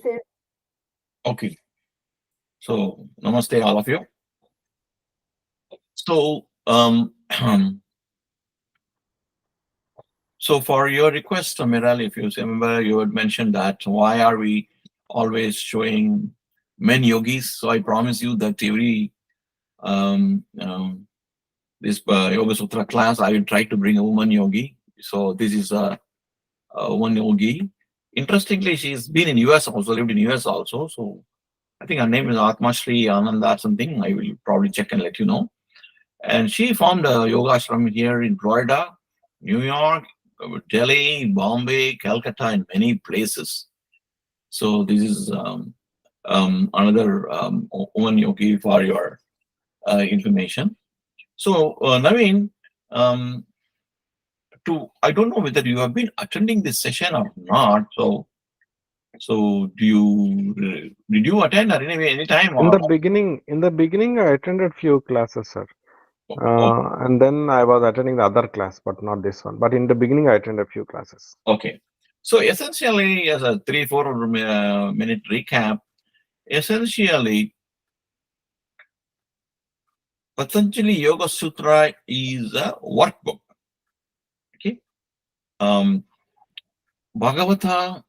message. Okay. So, namaste, all of you. So, so for your request, Amiral, if you remember, you had mentioned that why are we always showing men yogis? So I promise you that every this Yoga Sutra class, I will try to bring a woman yogi. So this is a woman yogi. Interestingly, she's been in US also, lived in US also. So I think her name is Atma Shri Ananda or something. I will probably check and let you know. And she formed a yoga ashram here in Florida, New York, Delhi, Bombay, Calcutta, and many places. So this is another woman yogi for your information. So Naveen, um, I don't know whether you have been attending this session or not. So did you attend or any time or In the beginning, I attended few classes, sir. oh, And then I was attending the other class, but not this one. But in the beginning, I attended a few classes. okay. So essentially, as a 3-4 minute recap, essentially Patanjali Yoga Sutra is a workbook. Okay. Um, Bhagavata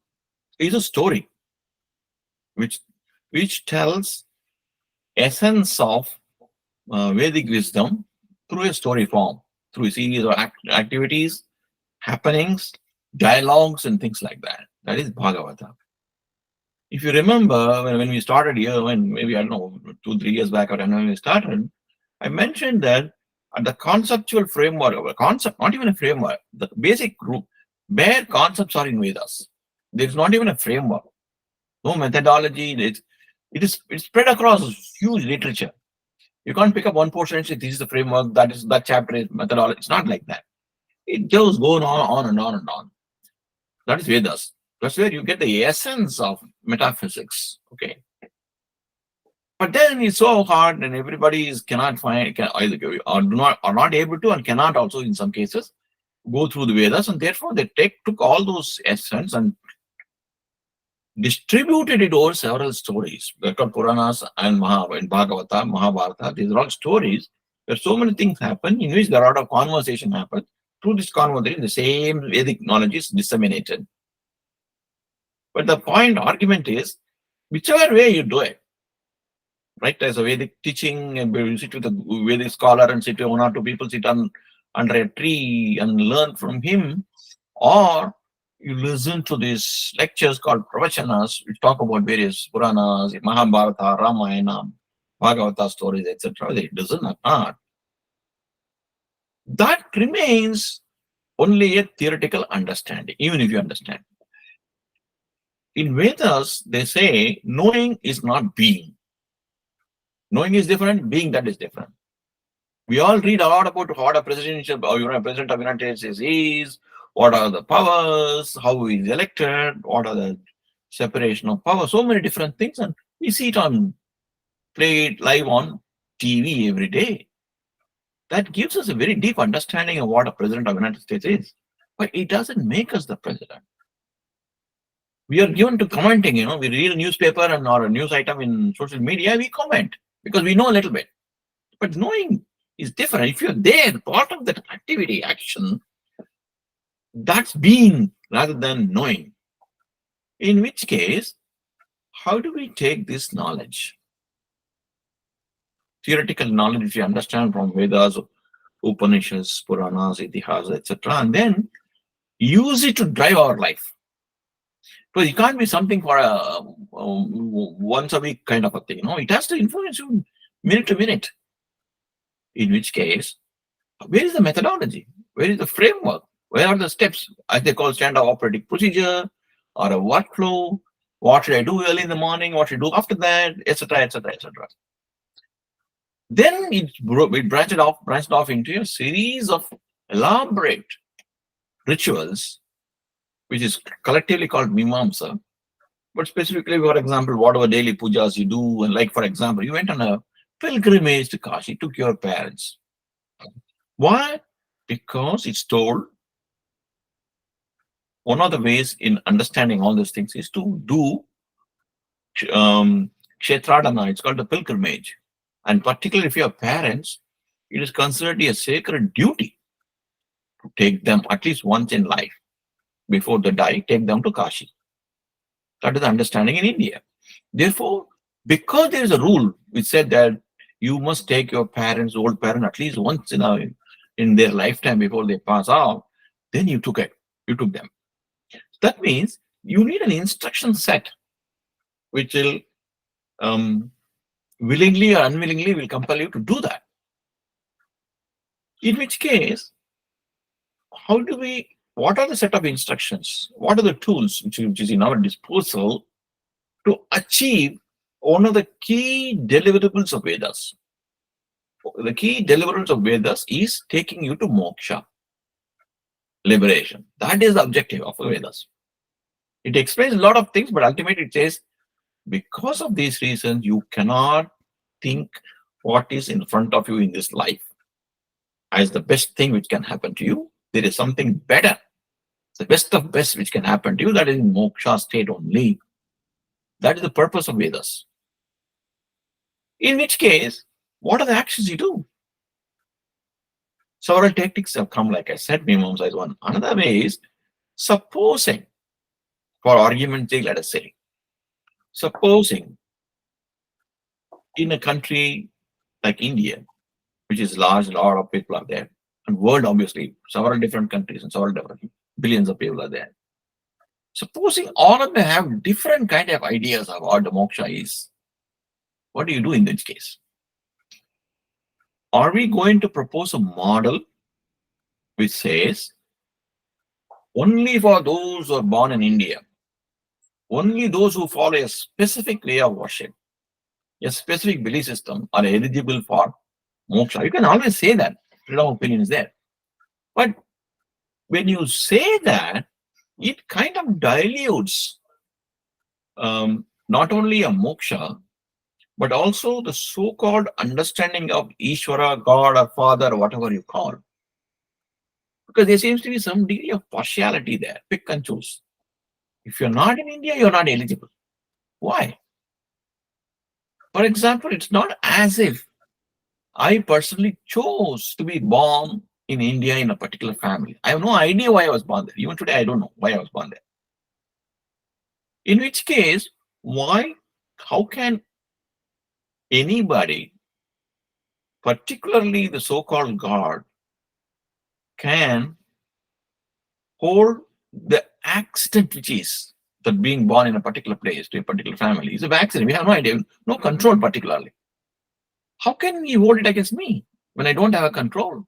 is a story which tells essence of Vedic wisdom through a story form, through a series of activities, happenings, dialogues, and things like that. That is Bhagavata. If you remember when we started here, when maybe I don't know 2-3 years back, or I don't know when we started, I mentioned that at the conceptual framework of a concept, not even a framework, the basic group, bare concepts are in Vedas. There's not even a framework, no methodology. It's spread across huge literature. You can't pick up one portion and say this is the framework, that chapter is methodology. It's not like that. It just goes on and on and on. That is Vedas. That's where you get the essence of metaphysics. Okay. But then it's so hard, and everybody cannot find, can either or are not able to, and cannot also in some cases go through the Vedas, and therefore they took all those essence and distributed it over several stories. They're called Puranas and Bhagavata, Mahabharata. These are all stories where so many things happen, in which there are a lot of conversation happen. Through this conversation, the same Vedic knowledge is disseminated. But the argument is, whichever way you do it, right? As a Vedic teaching, you sit with a Vedic scholar and sit with 1 or 2 people, sit under a tree and learn from him, or you listen to these lectures called pravachananas, which talk about various Puranas, Mahabharata, Ramayana, Bhagavata stories, etc. They listen or not. That remains only a theoretical understanding, even if you understand. In Vedas, they say knowing is not being. Knowing is different, being that is different. We all read a lot about what a president of the United States is, what are the powers, how he is elected, what are the separation of power, so many different things, and we see it play it live on TV every day. That gives us a very deep understanding of what a president of the United States is. But it doesn't make us the president. We are given to commenting, we read a newspaper or a news item in social media, we comment because we know a little bit. But knowing is different. If you're there, part of that activity, action, that's being rather than knowing. In which case, how do we take this knowledge? Theoretical knowledge, which we understand from Vedas, Upanishads, Puranas, Itihas, etc., and then use it to drive our life. Because it can't be something for a once a week kind of a thing. It has to influence you minute to minute. In which case, where is the methodology? Where is the framework? Where are the steps, as they call standard operating procedure or a workflow? What should I do early in the morning? What should I do after that? Etc. Etc. Etc. Then it branched off into a series of elaborate rituals, which is collectively called Mimamsa. But specifically, for example, whatever daily pujas you do, and like for example, you went on a pilgrimage to Kashi, took your parents. Why? Because it's told one of the ways in understanding all these things is to do kshetradana, it's called the pilgrimage. And particularly if you have parents, it is considered a sacred duty to take them at least once in life before they die, take them to Kashi. That is the understanding in India. Therefore, because there is a rule which said that you must take your parents, old parent, at least once in their lifetime before they pass out, then you took it. You took them. That means you need an instruction set which will willingly or unwillingly will compel you to do that. In which case, what are the set of instructions? What are the tools which is in our disposal to achieve one of the key deliverables of Vedas? The key deliverables of Vedas is taking you to moksha, liberation. That is the objective of the Vedas. It explains a lot of things, but ultimately it says, because of these reasons, you cannot think what is in front of you in this life as the best thing which can happen to you. There is something better, the best of best which can happen to you, that is in moksha state only. That is the purpose of Vedas. In which case, what are the actions you do? Several techniques have come, like I said, minimum size one. Another way is, supposing, for argument's sake, let us say, supposing in a country like India, which is large, a lot of people are there, and world obviously, several different countries and several different billions of people are there. Supposing all of them have different kind of ideas of what the moksha is, what do you do in this case? Are we going to propose a model which says only for those who are born in India, only those who follow a specific way of worship, a specific belief system, are eligible for moksha? You can always say that. Freedom of opinion is there. But when you say that, it kind of dilutes not only a moksha, but also the so-called understanding of Ishvara, God or Father, whatever you call. Because there seems to be some degree of partiality there, pick and choose. If you're not in India, you're not eligible. Why? For example, it's not as if I personally chose to be born in India in a particular family. I have no idea why I was born there. Even today, I don't know why I was born there. In which case, how can anybody, particularly the so-called God, can hold the accident which is that being born in a particular place to a particular family is an accident? We have no idea, no control particularly. How can he hold it against me when I don't have a control?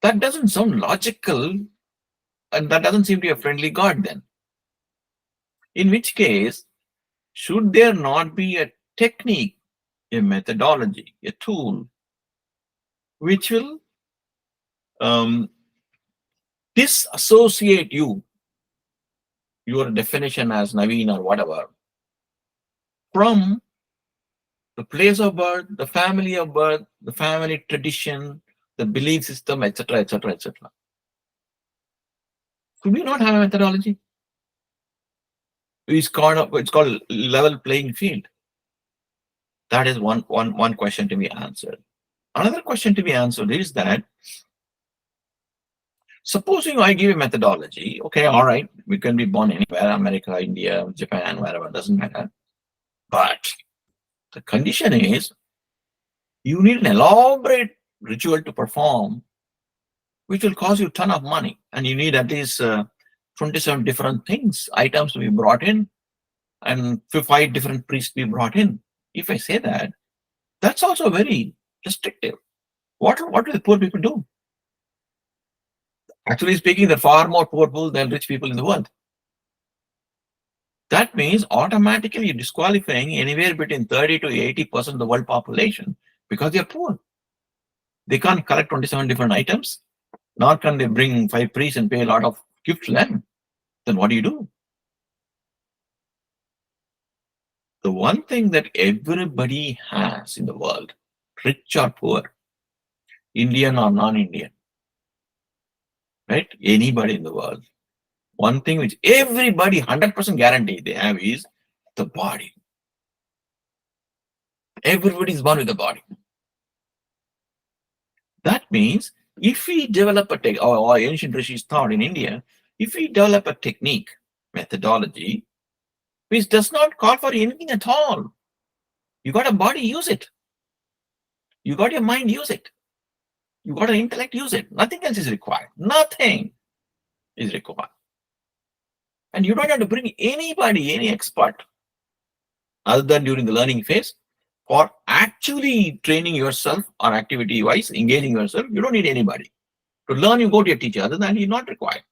That doesn't sound logical, and that doesn't seem to be a friendly God then. In which case, should there not be a technique, a methodology, a tool, which will disassociate you, your definition as Naveen or whatever, from the place of birth, the family of birth, the family tradition, the belief system, etc., etc., etc. Could we not have a methodology? It's called level playing field. That is one question to be answered. Another question to be answered is that, supposing I give a methodology, okay, all right, we can be born anywhere, America, India, Japan, wherever, doesn't matter. But the condition is you need an elaborate ritual to perform, which will cost you a ton of money. And you need at least 27 different things, items to be brought in, and 5 different priests to be brought in. If I say that, that's also very restrictive. What do the poor people do? Actually speaking, there are far more poor people than rich people in the world. That means automatically you're disqualifying anywhere between 30 to 80% of the world population because they're poor. They can't collect 27 different items, nor can they bring 5 priests and pay a lot of gifts to them. Then what do you do? The one thing that everybody has in the world, rich or poor, Indian or non-Indian, right? Anybody in the world, one thing which everybody 100% guarantee they have is the body. Everybody is born with the body. That means if we develop a or ancient rishis thought in India, if we develop a technique, methodology, which does not call for anything at all, you got a body, use it. You got your mind, use it. You got an intellect, use it. Nothing else is required. Nothing is required. And you don't have to bring anybody, any expert, other than during the learning phase, for actually training yourself or activity-wise, engaging yourself. You don't need anybody. To learn, you go to your teacher. Other than that, you're not required.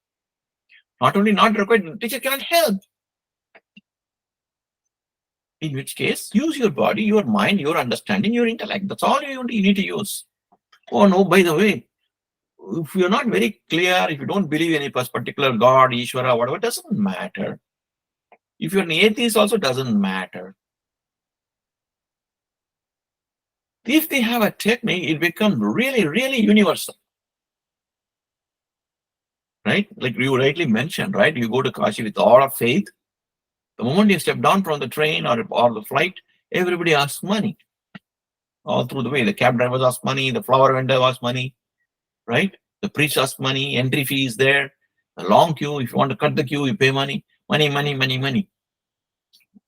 Not only not required, the teacher cannot help. In which case, use your body, your mind, your understanding, your intellect. That's all you need to use. Oh no, by the way, if you're not very clear, if you don't believe in any particular God, Ishvara, whatever, doesn't matter. If you're an atheist, also doesn't matter. If they have a technique, it becomes really, really universal. Right? Like you rightly mentioned, right? You go to Kashi with all of faith. The moment you step down from the train or the flight, everybody asks money. All through the way, the cab drivers ask money, the flower vendor asks money, right? The priest asks money, entry fee is there, the long queue. If you want to cut the queue, you pay money. Money, money, money, money.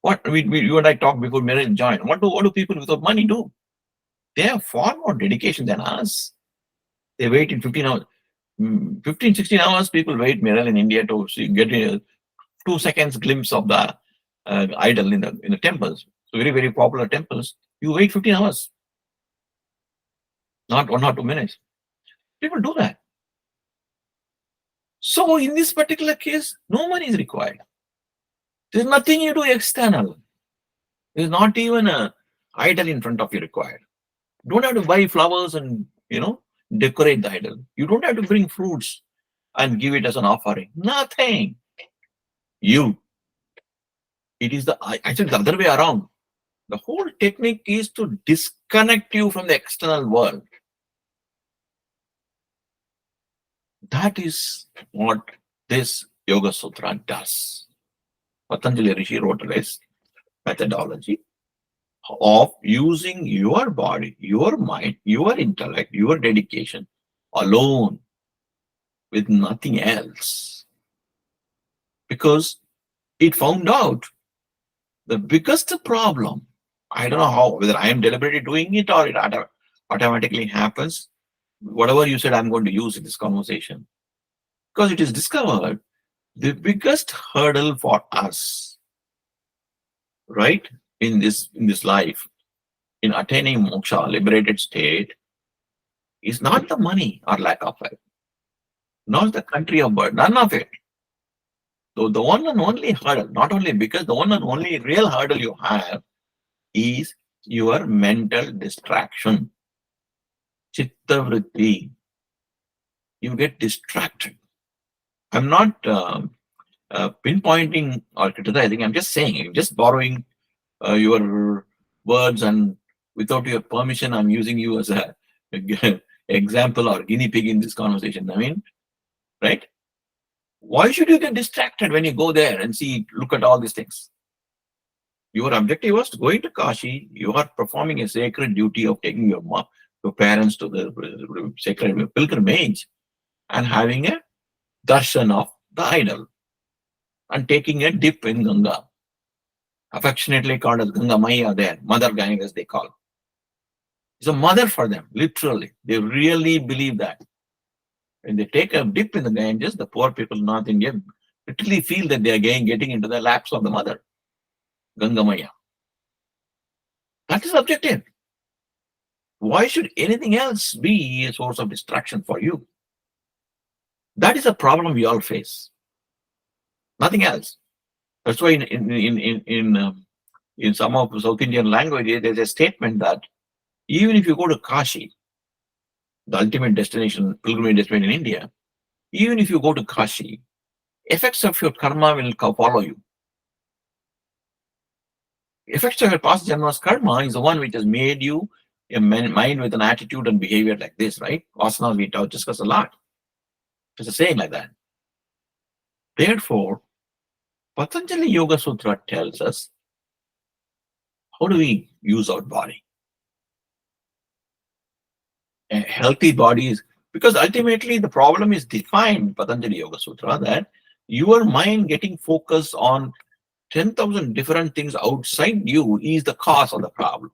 What you and I talked before marriage joined. What do people without money do? They have far more dedication than us. They wait in 15 hours. 15, 16 hours, people wait, Miral, in India to get a 2 seconds glimpse of the idol in the temples. So very, very popular temples. You wait 15 hours. Not 1 or 2 minutes. People do that. So in this particular case, no money is required. There's nothing you do external. There's not even an idol in front of you required. You don't have to buy flowers and, decorate the idol. You don't have to bring fruits and give it as an offering. Nothing. It is actually the other way around. The whole technique is to disconnect you from the external world. That is what this Yoga Sutra does. Patanjali Rishi wrote this methodology of using your body, your mind, your intellect, your dedication alone with nothing else. Because it found out the biggest problem, I don't know whether I am deliberately doing it or it automatically happens. Whatever you said, I'm going to use in this conversation. Because it is discovered the biggest hurdle for us, right, in this life, in attaining moksha, liberated state, is not the money or lack of it, not the country of birth, none of it. So the one and only hurdle, not only because the one and only real hurdle you have is your mental distraction. Chitta vritti. You get distracted. I'm not pinpointing or criticizing, I'm just saying, I'm just borrowing your words, and without your permission, I'm using you as a example or guinea pig in this conversation. I mean, right? Why should you get distracted when you go there and look at all these things? Your objective was going to Kashi. You are performing a sacred duty of taking your parents to the sacred pilgrimage and having a darshan of the idol and taking a dip in Ganga, affectionately called as Ganga Maya there, Mother Gang as they call. It's a mother for them, literally. They really believe that. When they take a dip in the Ganges, the poor people in North India literally feel that they are getting into the laps of the mother, Ganga Maya. That is objective. Why should anything else be a source of distraction for you? That is a problem we all face. Nothing else. That's why in some of the South Indian languages, there's a statement that even if you go to Kashi, the ultimate destination, pilgrimage destination in India, even if you go to Kashi, effects of your karma will follow you. Effects of your past janma's karma is the one which has made you a mind with an attitude and behavior like this, right? Vasanas we discuss a lot. It's a saying like that. Therefore, Patanjali Yoga Sutra tells us How do we use our body? A healthy body is, because ultimately the problem is defined Patanjali Yoga Sutra that your mind getting focused on 10,000 different things outside you is the cause of the problem.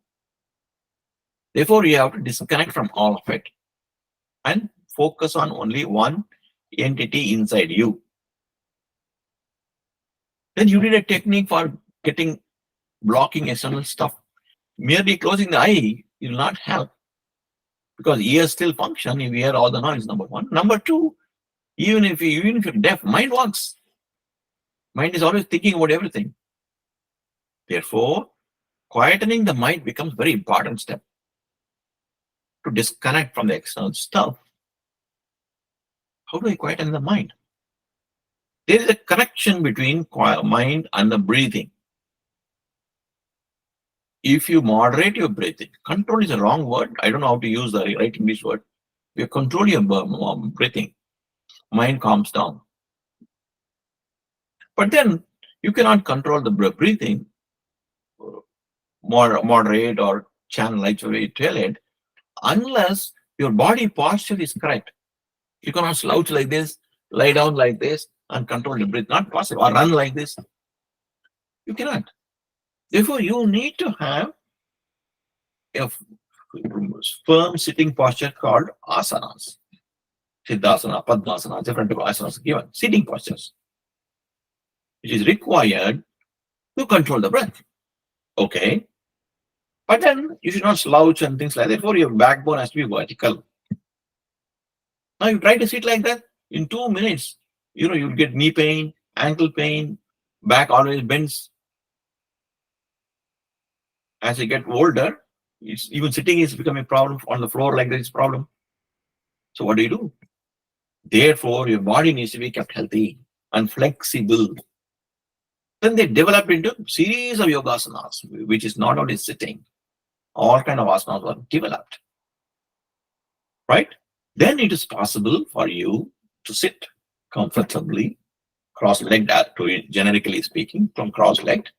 Therefore, you have to disconnect from all of it and focus on only one entity inside you. Then you need a technique for getting blocking external stuff. Merely closing the eye will not help because ears still function if you hear all the noise, number one. Number two, even if you're deaf, mind works. Mind is always thinking about everything. Therefore, quietening the mind becomes very important step to disconnect from the external stuff. How do I quieten the mind? There is a connection between mind and the breathing. If you moderate your breathing, control is a wrong word. I don't know how to use the right English word. You control your breathing, mind calms down. But then you cannot control the breathing, moderate or channel, like you tell it, unless your body posture is correct. You cannot slouch like this, lie down like this, and control the breath. Not possible. Or run like this. You cannot. Therefore, you need to have a firm sitting posture called asanas. Siddhasana, Padmasana, different asanas given. Sitting postures, which is required to control the breath. Okay. But then you should not slouch and things like that. Therefore, your backbone has to be vertical. Now you try to sit like that, in 2 minutes, you'll get knee pain, ankle pain, back always bends. As you get older, even sitting is becoming a problem. On the floor like that is a problem. So what do? Therefore, your body needs to be kept healthy and flexible. Then they developed into series of yogasanas, which is not only sitting. All kind of asanas were developed. Right? Then it is possible for you to sit comfortably, cross-legged, generically speaking, from cross-legged,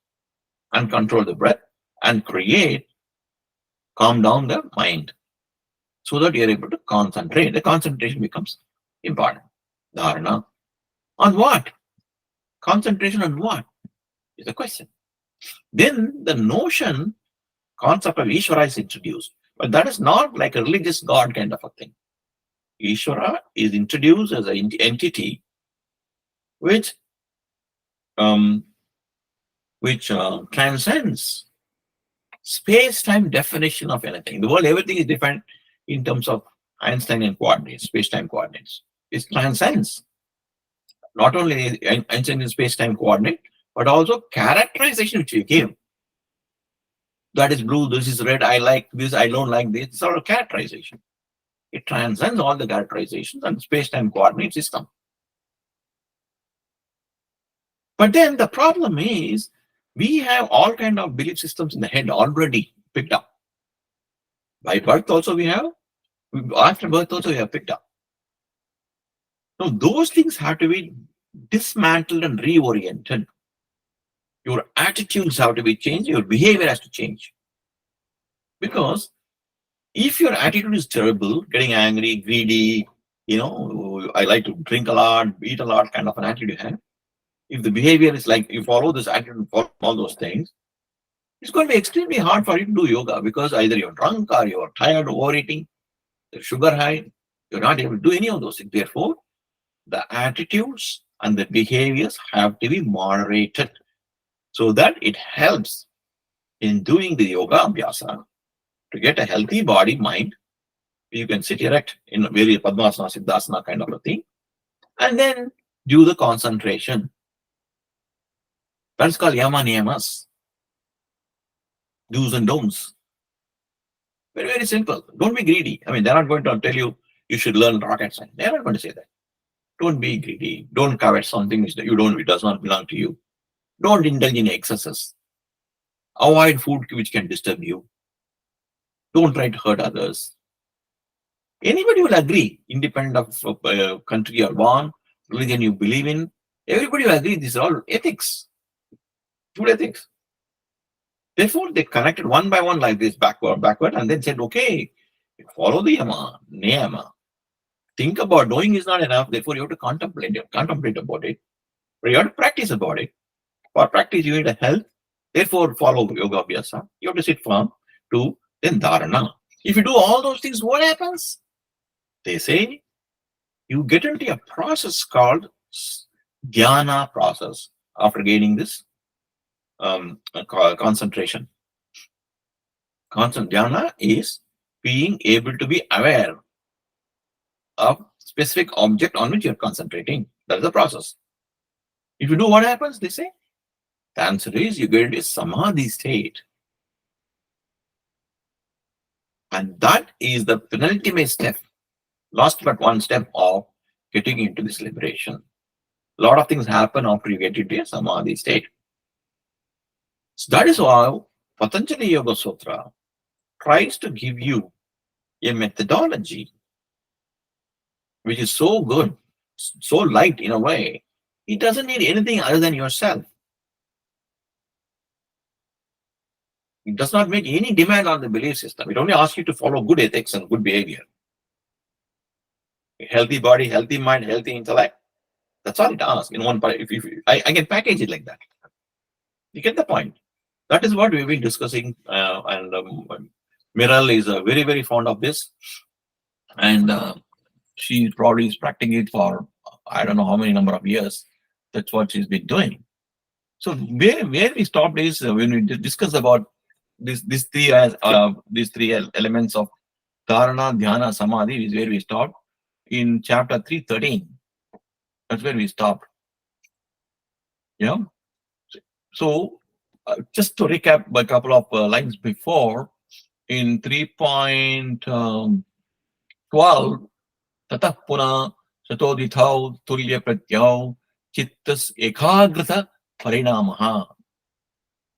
and control the breath and calm down the mind so that you're able to concentrate. The concentration becomes important. Dharana. On what? Concentration on what is the question. Then the concept of Ishvara is introduced. But that is not like a religious god kind of a thing. Ishvara is introduced as an entity which transcends space-time definition of anything. The world, everything is defined in terms of Einsteinian coordinates, space-time coordinates. It transcends not only Einsteinian space-time coordinate, but also characterization which we give. That is blue, this is red, I like this, I don't like this. It's all a characterization. It transcends all the characterizations and space-time coordinate system. But then the problem is, we have all kind of belief systems in the head already picked up. By birth also we have, after birth also we have picked up. Now those things have to be dismantled and reoriented. Your attitudes have to be changed, your behavior has to change. Because if your attitude is terrible, getting angry, greedy, I like to drink a lot, eat a lot kind of an attitude you have, if the behavior is like you follow this attitude and follow all those things, it's going to be extremely hard for you to do yoga because either you're drunk or you're tired of overeating, the sugar high, you're not able to do any of those things. Therefore, the attitudes and the behaviors have to be moderated so that it helps in doing the yoga abhyasa to get a healthy body, mind. You can sit erect in various Padmasana, Siddhasana kind of a thing, and then do the concentration. That's called yama niyamas, do's and don'ts. Very, very simple. Don't be greedy. I mean, they're not going to tell you you should learn rocket science. They're not going to say that. Don't be greedy. Don't covet something which it does not belong to you. Don't indulge in excesses. Avoid food which can disturb you. Don't try to hurt others. Anybody will agree, independent of country you're born, religion you believe in. Everybody will agree these are all ethics. Food ethics. Therefore, they connected one by one like this, backward, and then said, okay, follow the yama, niyama. Think about knowing is not enough. Therefore, you have to contemplate about it. But you have to practice about it. For practice, you need a health. Therefore, follow yoga abhyasa. You have to sit firm. Two, then dharana. If you do all those things, what happens? They say you get into a process called dhyana process after gaining this concentration. Constant dhyana is being able to be aware of specific object on which you're concentrating. That is the process. If you do, what happens? They say the answer is you get into a samadhi state. And that is the penultimate step, last but one step of getting into this liberation. A lot of things happen after you get into a samadhi state. So that is why Patanjali Yoga Sutra tries to give you a methodology which is so good, so light in a way. It doesn't need anything other than yourself. It does not make any demand on the belief system. It only asks you to follow good ethics and good behavior. A healthy body, healthy mind, healthy intellect. That's all it asks in one part. I can package it like that. You get the point. That is what we've been discussing. And Miral is very, very fond of this. And she probably is practicing it for I don't know how many number of years. That's what she's been doing. So where we stopped is when we discuss about these three elements of dharana, dhyana, samadhi is where we stopped in chapter 313. That's where we stopped. Yeah. So just to recap a couple of lines before, in 3.12, tatah puna satodithau tulya pratyau chittas ekagrata parinamaha.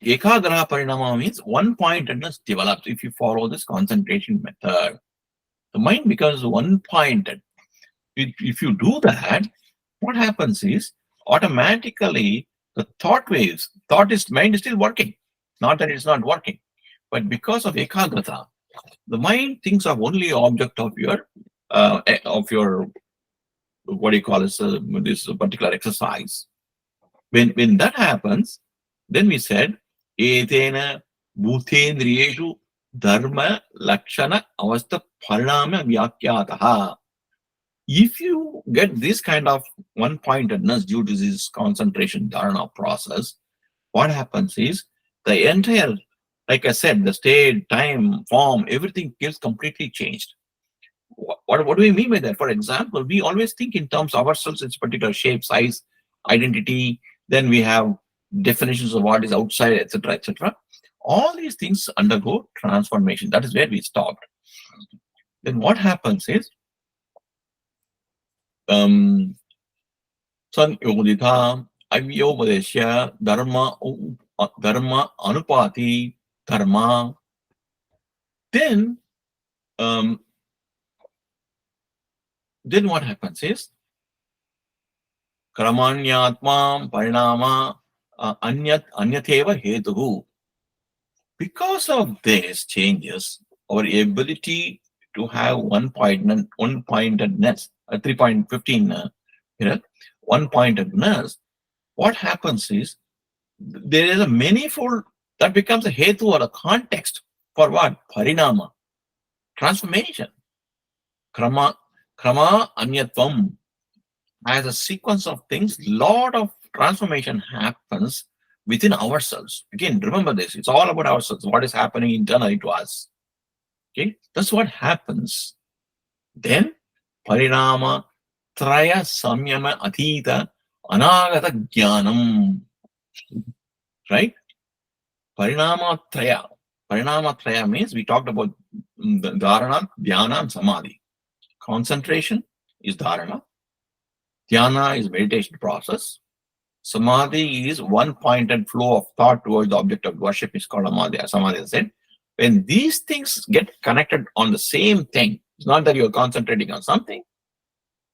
Ekagra parinama means one-pointedness develops if you follow this concentration method. The mind becomes one-pointed. If you do that, what happens is automatically the thought waves, mind is still working. Not that it's not working, but because of ekagrata, the mind thinks of only object of your what do you call this particular exercise. When that happens, then we said etena bhutendriyeshu dharma lakshana avastha parinama vyakyataha. If you get this kind of one-pointedness due to this concentration dharana process, what happens is the entire, like I said, the state, time, form, everything gets completely changed. What do we mean by that? For example, we always think in terms of ourselves, it's particular shape, size, identity. Then we have definitions of what is outside, etc., etc. All these things undergo transformation. That is where we stopped. Then what happens is Sanyodita Avyopodesha Dharma Anupati Dharma. Then what happens is Kramanyatma Parinama Anyatheva Hetuhu. Because of these changes, our ability to have one-pointedness, 3.15, one-pointedness, what happens is there is a manifold that becomes a hetu or a context for what? Parinama, transformation. Krama anyatvam. As a sequence of things, lot of transformation happens within ourselves. Again, remember this, it's all about ourselves, what is happening internally to us. Okay, that's what happens. Then parinama traya samyama atita anagata jnanam. Right? Parinama traya means we talked about the dharana, dhyana, and samadhi. Concentration is dharana. Dhyana is meditation process. Samadhi is one-pointed flow of thought towards the object of worship is called samadhi. I said, when these things get connected on the same thing, it's not that you're concentrating on something,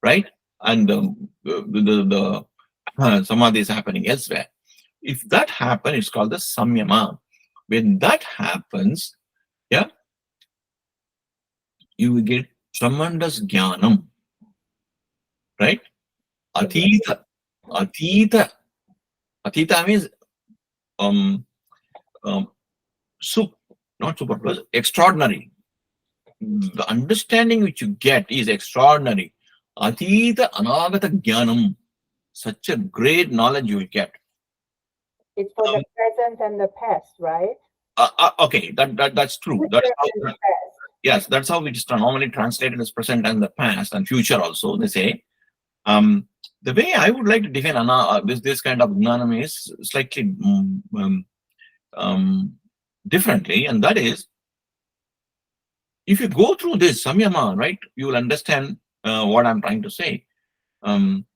right? And the samadhi is happening elsewhere. If that happens, it's called the samyama. When that happens, yeah, you will get tremendous jnanam, right? Atita. Atita. Atita means um, um, not superfluous, extraordinary. The understanding which you get is extraordinary. Atita anagata jnanam. Such a great knowledge you will get. It's for the present and the past, right? Okay, that's true. That's Future how, and past. yes, that's how it is normally translated as present and the past and future also. They say. Um, the way I would like to define this kind of gnanam is slightly differently, and that is, if you go through this samyama, right, you will understand what I'm trying to say. Um,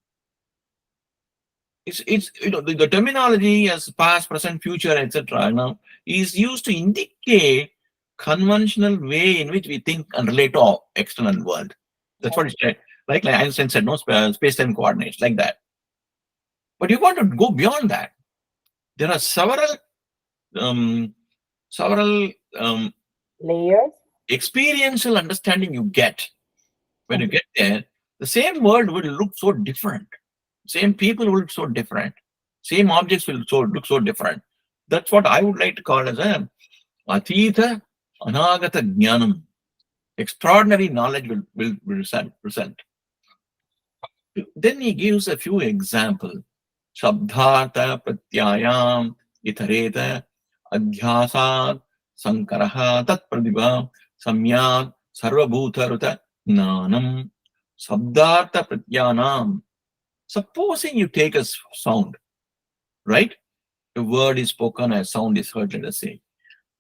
it's the terminology as past, present, future, etc. Is used to indicate conventional way in which we think and relate to our external world. That's what it's like Einstein said, no space-time coordinates, like that. But you want to go beyond that. There are um, several layers. experiential understanding you get when you get there. The same world will look so different. Same people will look so different. Same objects will look so different. That's what I would like to call as a atita anagata jnanam. Extraordinary knowledge will present. Then he gives a few examples. Shabdhartha pratyayam itareta adhyasat sankaraha tat pradibha samyak sarvabhutaruta nanam Shabdhartha pratyanam. Supposing you take a sound, right? A word is spoken, a sound is heard, let us say.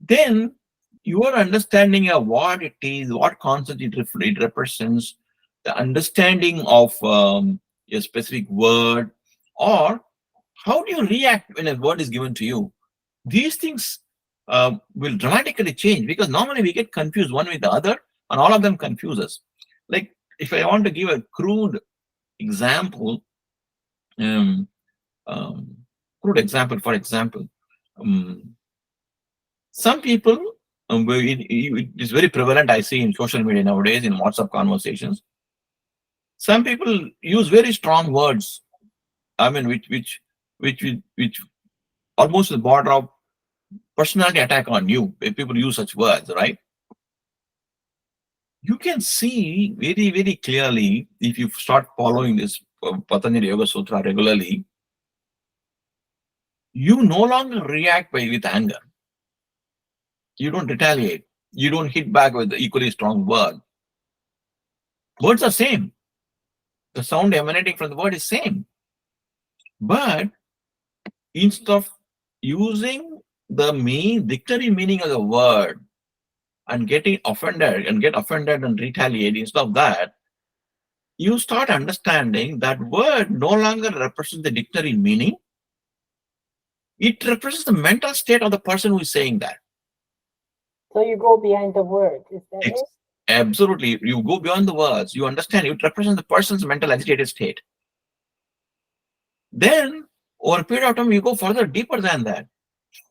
Then your understanding of what it is, what concept it represents, the understanding of a specific word, or how do you react when a word is given to you? These things will dramatically change, because normally we get confused one with the other, and all of them confuse us. Like, if I want to give a crude example, um, for example, some people, it is very prevalent, I see in social media nowadays, in WhatsApp conversations. Some people use very strong words. I mean, which almost the border of personality attack on you. When people use such words, right? You can see very, very clearly if you start following this Patanjali Yoga Sutra regularly. You no longer react with anger. You don't retaliate. You don't hit back with the equally strong word. Words are same. The sound emanating from the word is same. But instead of using the dictionary meaning of the word and get offended and retaliate, instead of that, you start understanding that word no longer represents the dictionary meaning. It represents the mental state of the person who is saying that. So you go behind the words, is that it? Absolutely. You go beyond the words. You understand it represents the person's mental agitated state. Then, over a period of time, you go further, deeper than that.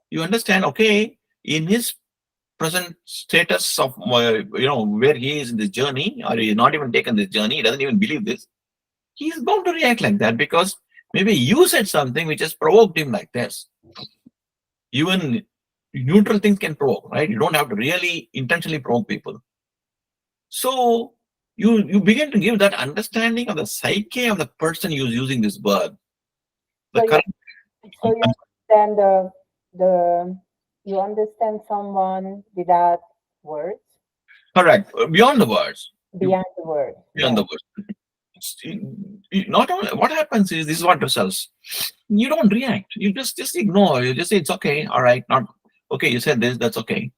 You understand, okay, in his present status of, where he is in this journey, or he has not even taken this journey, he doesn't even believe this, he is bound to react like that, because maybe you said something which has provoked him like this. Even neutral things can provoke, right? You don't have to really intentionally provoke people. So you begin to give that understanding of the psyche of the person who's using this word. So you understand you understand someone without words? Correct. Beyond the words. Beyond the words. Beyond the words. Not only, what happens is, this is what results. You don't react. You just ignore. You just say it's okay, all right, not okay. You said this, that's okay.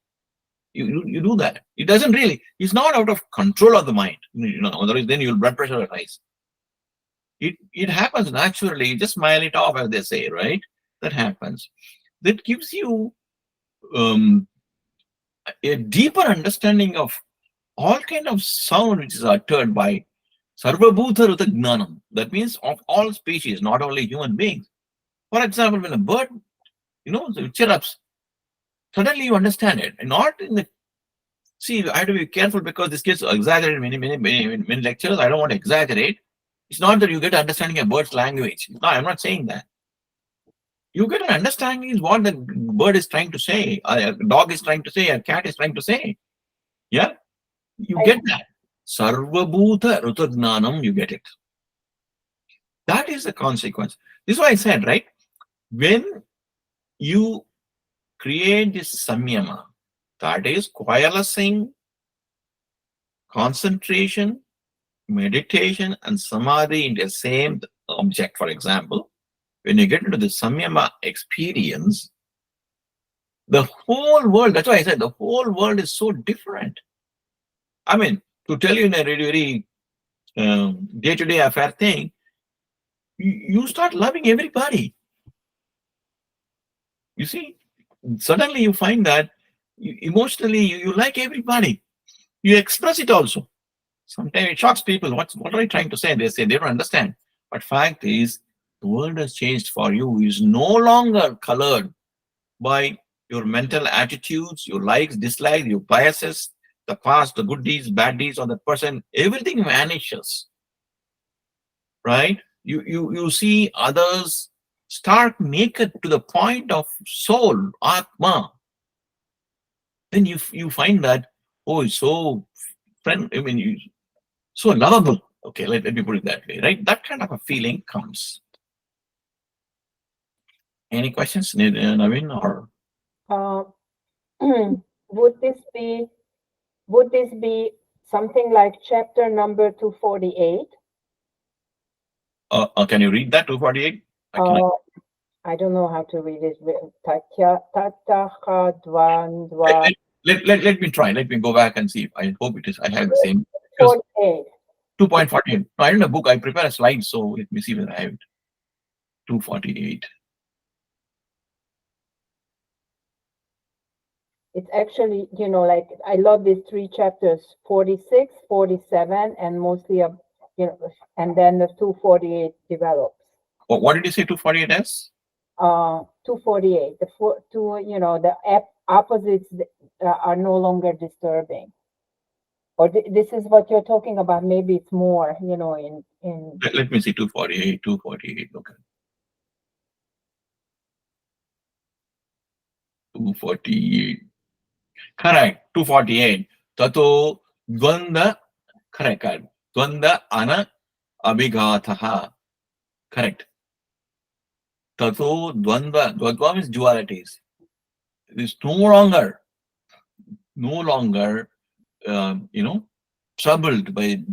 You do that. It doesn't really. It's not out of control of the mind. Otherwise, then your blood pressure will rise. It happens naturally. You just smile it off, as they say, right? That happens. That gives you a deeper understanding of all kind of sound which is uttered by Sarvabhuta Ruta Gnanam. That means of all species, not only human beings. For example, when a bird, chirrups, Suddenly you understand it. And not in the see, I have to be careful because this gets exaggerated many lectures. I don't want to exaggerate. It's not that you get understanding a bird's language. No, I'm not saying that. You get an understanding is what the bird is trying to say, a dog is trying to say, a cat is trying to say. Yeah, you get that. Sarvabhuta Rutagnanam, you get it. That is the consequence. This is why I said, right? When you create this samyama, that is coalescing, concentration, meditation, and samadhi in the same object, for example, when you get into the samyama experience, the whole world, that's why I said the whole world is so different. I mean, to tell you in a very day-to-day affair thing, you start loving everybody. You see, suddenly you find that emotionally you like everybody. You express it also. Sometimes it shocks people. What are you trying to say? They say they don't understand. But fact is, the world has changed for you. Is no longer colored by your mental attitudes, your likes, dislikes, your biases, the past, the good deeds, bad deeds of the person. Everything vanishes. Right? You see others stark naked to the point of soul, atma. Then you find that, oh, it's so so lovable. Okay, let me put it that way, right? That kind of a feeling comes. Any questions, Naveen, or? Would this be something like chapter number 248? Can you read that 248? I don't know how to read it. Tataha dvandva. Let me try. Let me go back and see. I hope it is. I have the same. 48. 2.48. No, I don't have a book. I prepare a slide, so let me see whether I have it. 248. It's actually, like I love these three chapters, 46, 47, and mostly and then the 248 develops. What did you say 248 as? 248. The opposites are no longer disturbing. Or this is what you're talking about. Maybe it's more, in. Let me see 248. 248. Okay. 248. Correct. 248. Tato dvanda. Correct. Dvanda ana abhigataha. Correct. Tato dvanda. Dvandva means dualities. It is no longer, troubled by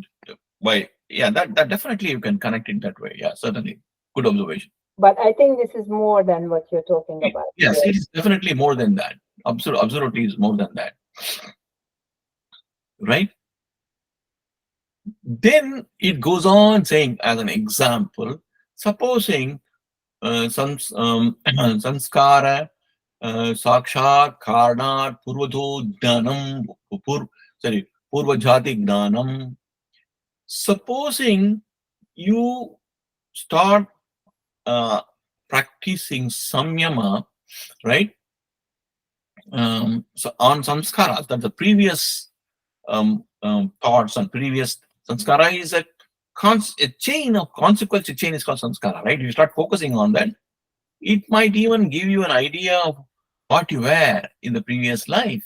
that definitely you can connect it that way. Yeah, certainly. Good observation. But I think this is more than what you're talking about. Yes, it is definitely more than that. Absolutely is more than that. Right? Then it goes on saying, as an example, supposing sanskara sakshat karnat purvadho dhanam purvajati gnanam. Supposing you start practicing samyama, right? So on samskaras, that the previous thoughts and previous sanskara is a chain of consequence. A chain is called samskara, right? You start focusing on that. It might even give you an idea of what you were in the previous life.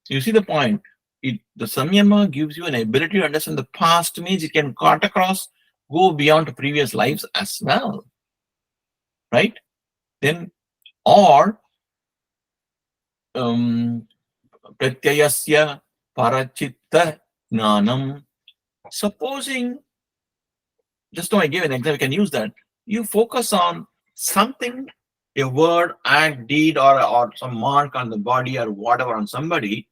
You see the point? The samyama gives you an ability to understand the past, means it can cut across, go beyond to previous lives as well. Right? Then, or pratyayasya parachitta gnanam. Supposing, just now I gave an example, you can use that. You focus on something, a word, act, deed, or some mark on the body or whatever on somebody,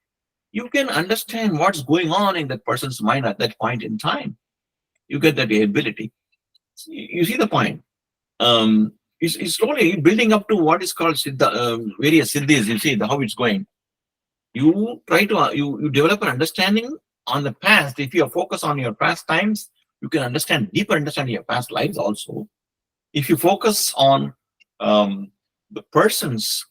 you can understand what's going on in that person's mind at that point in time. You get that ability. You see the point? It's slowly building up to what is called siddha, various siddhis. You see how it's going. You try to you develop an understanding on the past. If you focus on your past times, you can understand deeper understanding your past lives also. If you focus on the person's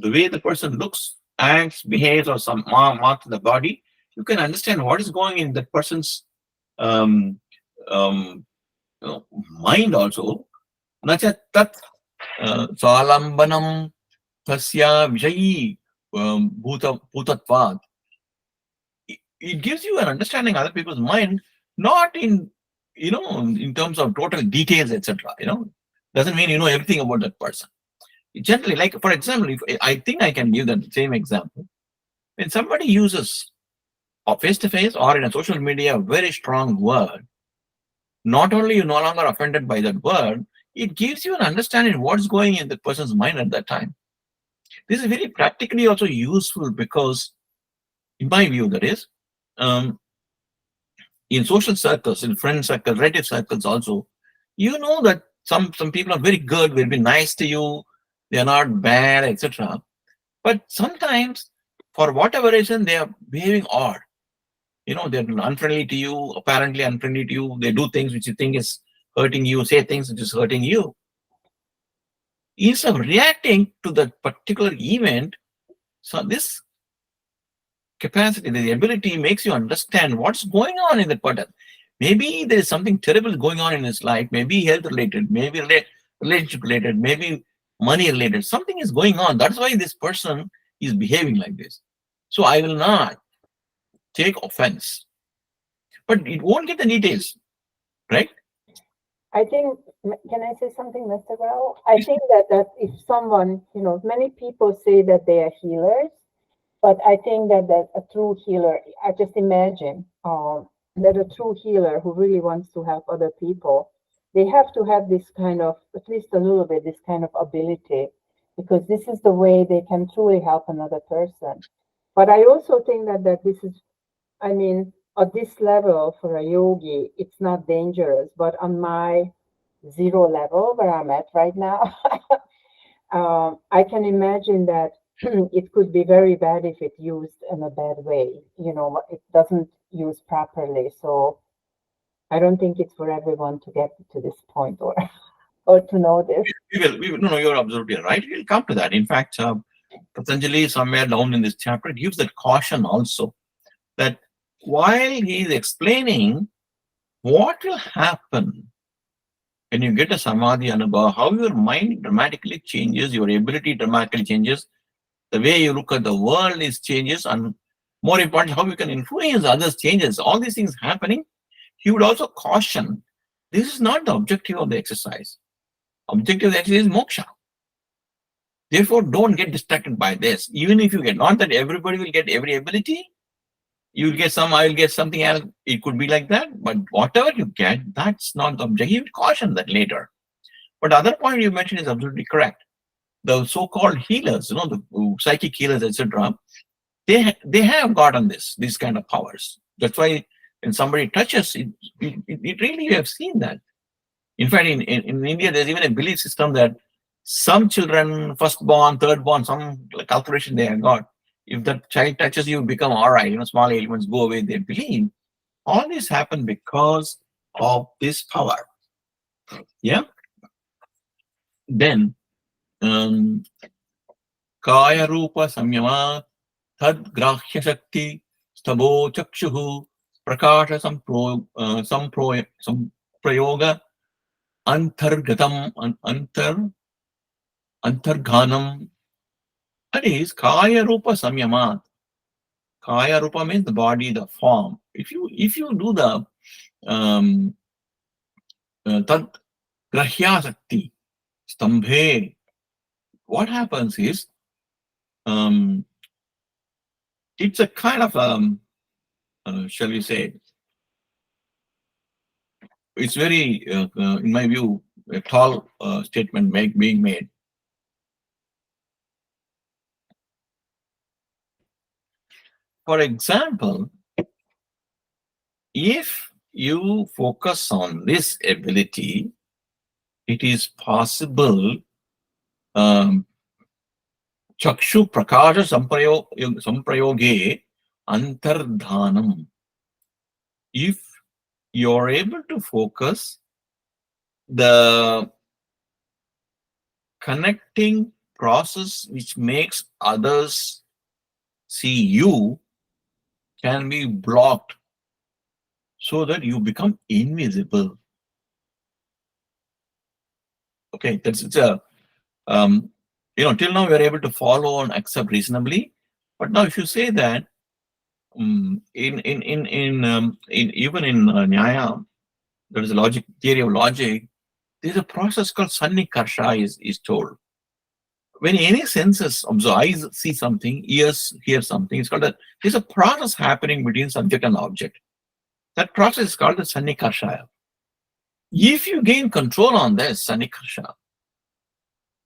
the way the person looks, acts, behaves, or some marks in the body, you can understand what is going in that person's um, um, mind also. Nacha tat salambanam tasya vijayi bhutatvad. It gives you an understanding of other people's mind, not in in terms of total details, etc. Doesn't mean you know everything about that person. Generally, like for example, if I think I can give the same example. When somebody uses face to face or in a social media a very strong word, not only you no longer offended by that word, it gives you an understanding what's going in the person's mind at that time. This is very practically also useful because, in my view, that is, in social circles, in friend circles, relative circles also, you know that some people are very good, will be nice to you, they are not bad, etc. But sometimes, for whatever reason, they are behaving odd. They're unfriendly to you, apparently unfriendly to you. They do things which you think is hurting you, say things which is hurting you. Instead of reacting to that particular event, so this capacity, the ability makes you understand what's going on in that person. Maybe there is something terrible going on in his life, maybe health related, maybe relationship related, maybe money related. Something is going on. That's why this person is behaving like this. So I will not take offense. But it won't get the details, right? I think, can I say something, Mr. Rao? I think that if someone, many people say that they are healers, but I think that a true healer, I just imagine that a true healer who really wants to help other people, they have to have this kind of, at least a little bit, this kind of ability, because this is the way they can truly help another person. But I also think that this is, I mean, at this level for a yogi, it's not dangerous, but on my zero level where I'm at right now, I can imagine that it could be very bad if it used in a bad way. It doesn't use properly. So I don't think it's for everyone to get to this point or to know this. We will. No, you're absolutely right. We'll come to that. In fact, Patanjali, somewhere down in this chapter, gives that caution also that while he is explaining what will happen when you get a samadhi anubhava, how your mind dramatically changes, your ability dramatically changes, the way you look at the world is changes, and more important, how you can influence others changes. All these things happening, he would also caution, this is not the objective of the exercise. Objective of the exercise is moksha. Therefore, don't get distracted by this. Even if you get, not that everybody will get every ability, you'll get some, I will get something else. It could be like that, but whatever you get, that's not the objective. He would caution that later. But the other point you mentioned is absolutely correct. The so-called healers, the psychic healers, etc., they have gotten these kind of powers. That's why when somebody touches it, it really, you have seen that. In fact, in India, there's even a belief system that some children, firstborn, thirdborn, some calculation they have got. If that child touches you, become all right. Small ailments go away. They believe all this happened because of this power. Yeah. Then, kaya rupa samyamat tad grahya shakti stabo chakshuhu prakasha samprayoga antargatam antarghanam. That is kaya rupa samyamat. Kaya rupa means the body, the form. If you do the tad grahya shakti stambhe, what happens is it's a kind of shall we say, it's very in my view a tall statement being made. For example, if you focus on this ability, it is possible chakshu prakasha samprayoge antardhanam. If you're able to focus the connecting process which makes others see you can be blocked so that you become invisible. Okay, that's it's a till now we are able to follow and accept reasonably, but now if you say that in even in Nyaya, there is a logic theory of logic. There's a process called Sannikarsha is told. When any senses observe, eyes see something, ears hear something, it's called there's a process happening between subject and object. That process is called the Sannikarsha. If you gain control on this Sannikarsha,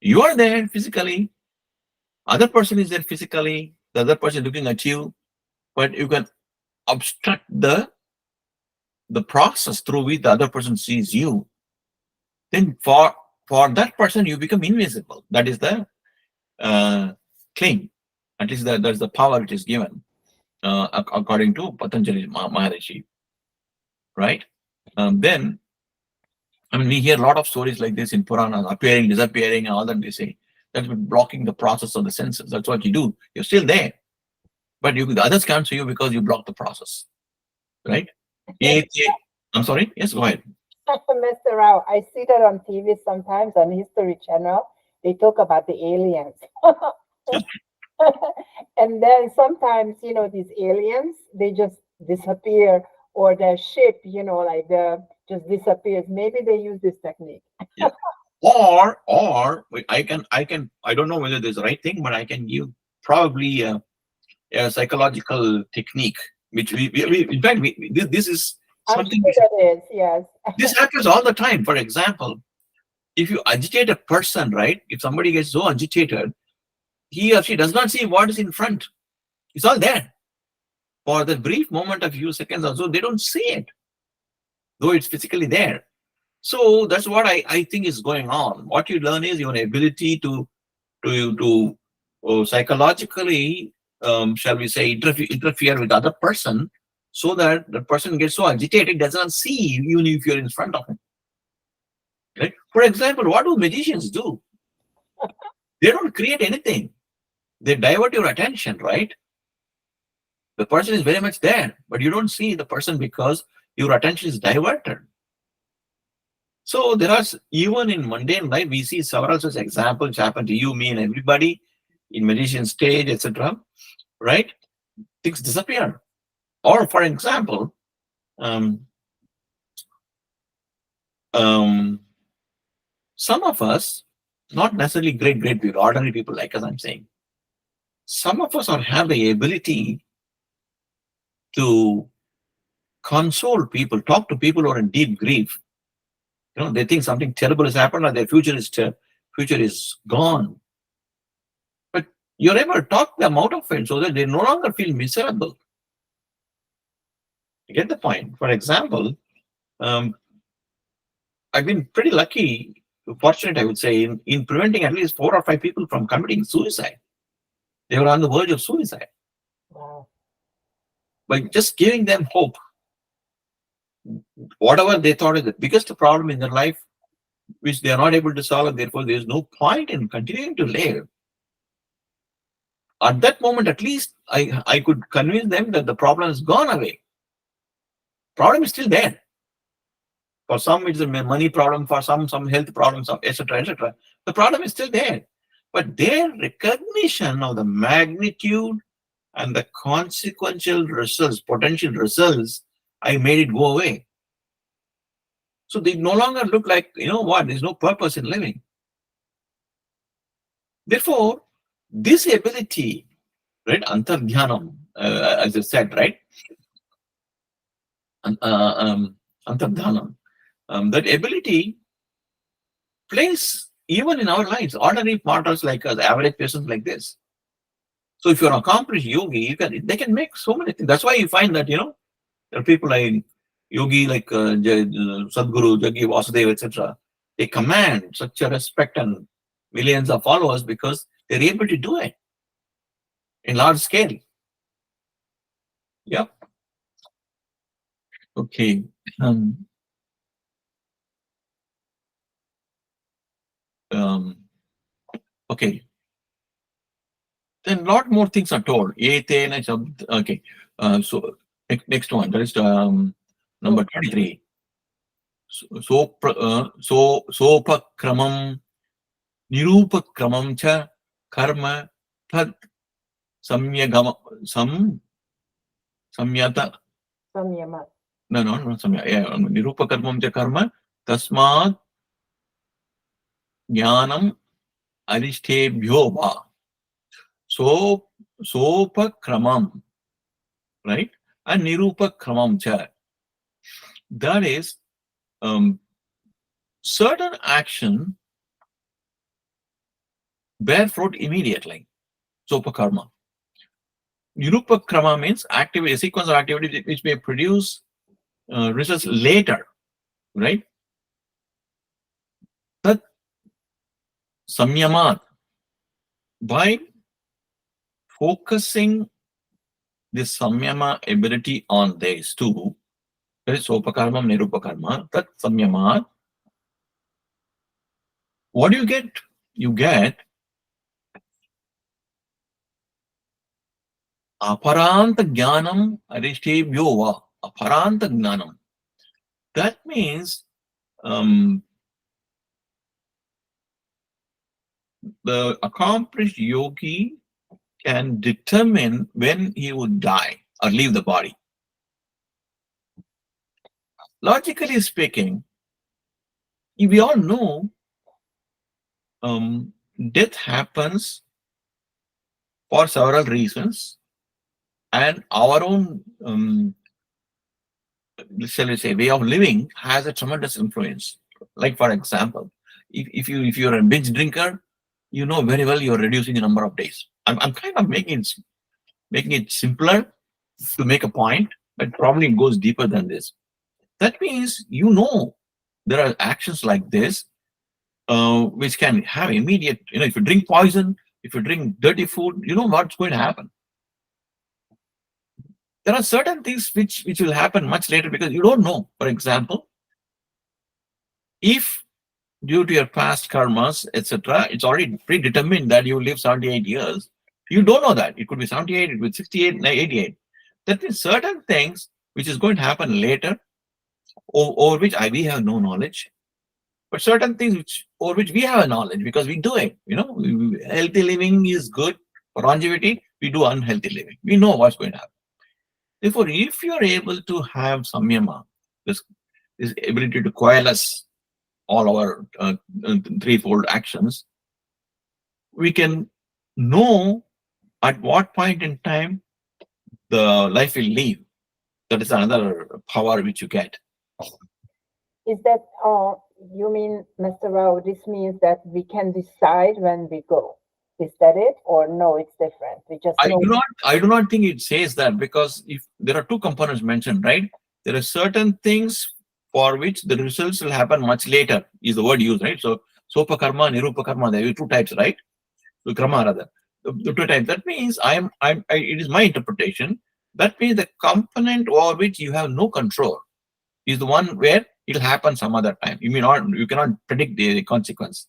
you are there physically, other person is there physically, the other person is looking at you, but you can obstruct the process through which the other person sees you. Then for that person you become invisible. That is the claim. At least that's the power it is given according to Patanjali Maharishi, right? Then, I mean, we hear a lot of stories like this in Puranas, appearing, disappearing, and all that they say. That's blocking the process of the senses. That's what you do. You're still there, but the others can't see you because you block the process, right? I'm sorry. Yes, go ahead. Mr. Rao, I see that on TV sometimes on History Channel. They talk about the aliens. And then sometimes, these aliens, they just disappear, or the ship, just disappears. Maybe they use this technique. Yeah. Or I don't know whether this is the right thing, but I can give probably a psychological technique, which we in fact, this is something. I'm sure that is, yes. This happens all the time. For example, if you agitate a person, right? If somebody gets so agitated, he or she does not see what is in front. It's all there. For the brief moment of few seconds or so, they don't see it, though it's physically there. So that's what I think is going on. What you learn is your ability to psychologically, shall we say, interfere with the other person, so that the person gets so agitated, does not see you, even if you're in front of him. Right? For example, what do magicians do? They don't create anything. They divert your attention, right? The person is very much there, but you don't see the person because your attention is diverted. So there are, even in mundane life, we see several such examples happen to you, me, and everybody in magician stage, etc. Right? Things disappear. Or, for example, some of us, not necessarily great people, ordinary people like us, I'm saying, some of us have the ability to console people, talk to people who are in deep grief. They think something terrible has happened, or their future is gone. But you're able to talk them out of it so that they no longer feel miserable. You get the point? For example, I've been pretty lucky, fortunate, I would say, in preventing at least 4 or 5 people from committing suicide. They were on the verge of suicide. Wow. By just giving them hope. Whatever they thought is the biggest problem in their life, which they are not able to solve, and therefore there is no point in continuing to live. At that moment, at least, I could convince them that the problem has gone away. Problem is still there. For some, it's a money problem. For some health problems, etc., etc. The problem is still there. But their recognition of the magnitude and the consequential results, potential results, I made it go away. So they no longer look like, there's no purpose in living. Therefore, this ability, right, antardhyanam, as I said, right, antardhanam, that ability plays even in our lives, ordinary mortals like us, average persons like this. So if you're an accomplished yogi, they can make so many things. That's why you find that, there are people like yogi, like Sadhguru, Jaggi, Vasudeva, etc. They command such a respect and millions of followers because they're able to do it in large scale. Yep. Okay. Okay. then a lot more things are told. Okay. So next one, that is number 23. Sopakramam nirupakramam cha karma tad samyagama samyata. Samyama. No, not samya. Yeah, nirupakarmam cha karma tasmad jnanam arishtebhyo va. Sopakramam, right? And nirupakramam cha. That is certain action bear fruit immediately. Sopakarma. Nirupakrama means activity, a sequence of activities which may produce results later, right? That samyamat, by focusing the samyama ability on these two, that is sopakarma, nirupakarma, that samyamat, what do you get? You get aparanta jnanam arishtebhyo va. Aparanta jnanam. That means the accomplished yogi can determine when he would die or leave the body. Logically speaking, we all know death happens for several reasons, and our own, shall we say, way of living has a tremendous influence. Like, for example, if you're a binge drinker, you know very well you're reducing the number of days. I'm kind of making it simpler to make a point, but probably it goes deeper than this. That means there are actions like this which can have immediate, if you drink poison, if you drink dirty food, you know what's going to happen. There are certain things which will happen much later because you don't know. For example, if due to your past karmas, etc., it's already predetermined that you live 78 years, you don't know that. It could be 78, it could be 68, 88. That means certain things which is going to happen later, over which we have no knowledge, but certain things over which we have a knowledge because we do it. Healthy living is good for longevity. We do unhealthy living. We know what's going to happen. Therefore, if you are able to have samyama, this ability to coalesce all our threefold actions, we can know at what point in time the life will leave. That is another power which you get. Is that, you mean, Mr. Rao, this means that we can decide when we go? Is that it? Or no, it's different? We just I do not think it says that, because if there are two components mentioned, right? There are certain things for which the results will happen much later, is the word used, right? So, sopakarma, nirupakarma, there are two types, right? So, krama rather. The two types. That means it is my interpretation. That means the component over which you have no control is the one where it'll happen some other time. You cannot predict the consequence.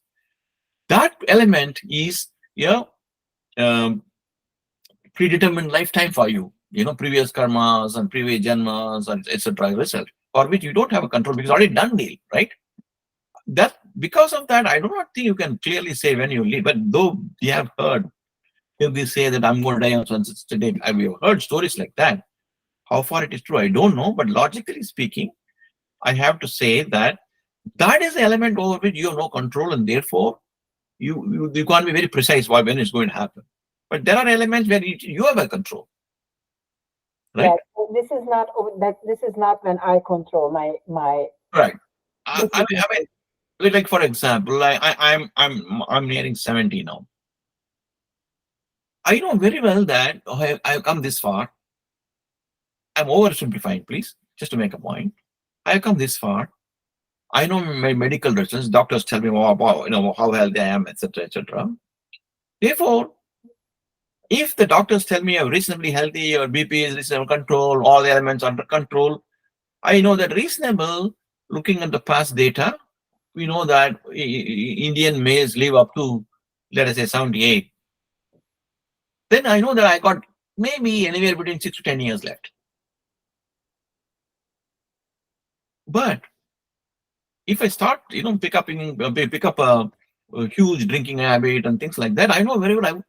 That element is, predetermined lifetime for you. Previous karmas and previous janmas and etc. result for which you don't have a control because it's already done deal, right? That because of that, I do not think you can clearly say when you leave. But though we have heard, if we say that I'm going to die on such a day, we have heard stories like that. How far it is true, I don't know. But logically speaking, I have to say that is the element over which you have no control, and therefore you can't be very precise when it's going to happen. But there are elements where you have a control, right? Yeah, so this is not when I control my. Right. I mean, like for example, I'm nearing 70 now. I know very well that I've come this far. I'm oversimplifying, please, just to make a point. I've come this far. I know my medical results. Doctors tell me about how healthy I am, etc., etc. Therefore, if the doctors tell me I'm reasonably healthy, your BP is reasonable control, all the elements under control, I know that reasonable. Looking at the past data, we know that Indian males live up to, let us say, 78. then I know that I got maybe anywhere between 6 to 10 years left. But if I start, pick up a huge drinking habit and things like that, I know very well,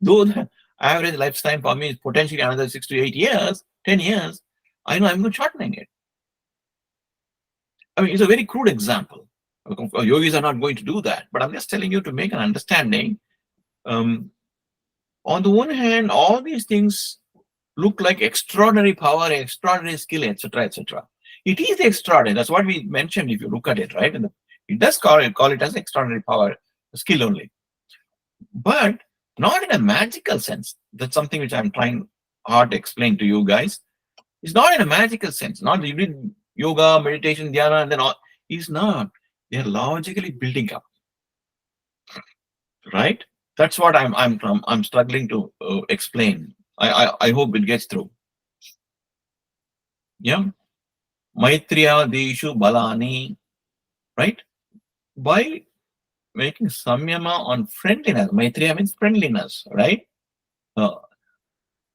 though the average lifetime for me is potentially another 6 to 8 years, 10 years, I know I'm not shortening it. I mean, it's a very crude example. Yogis are not going to do that, but I'm just telling you to make an understanding. On the one hand, all these things look like extraordinary power, extraordinary skill, etc., etc. It is extraordinary. That's what we mentioned. If you look at it, right, and it does call it as extraordinary power, skill only, but not in a magical sense. That's something which I'm trying hard to explain to you guys. It's not in a magical sense. Not you did yoga, meditation, dhyana, and then all. It's not. They're logically building up, right? That's what I'm struggling to explain. I hope it gets through. Yeah. Maitriya Deshu Balani, right? By making samyama on friendliness. Maitriya means friendliness, right?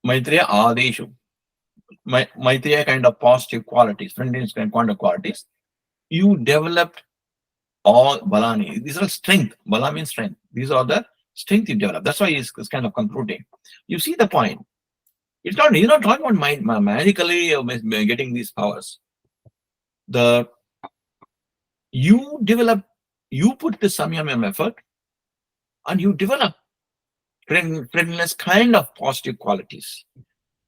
Maitriya Adeshu. Maitriya kind of positive qualities, friendliness kind of qualities. You developed all Balani. These are strength. Bala means strength. These are the strength you develop. That's why it's kind of concluding. You see the point. He's not talking about magically getting these powers. You put the samyama effort and you develop friendliness kind of positive qualities.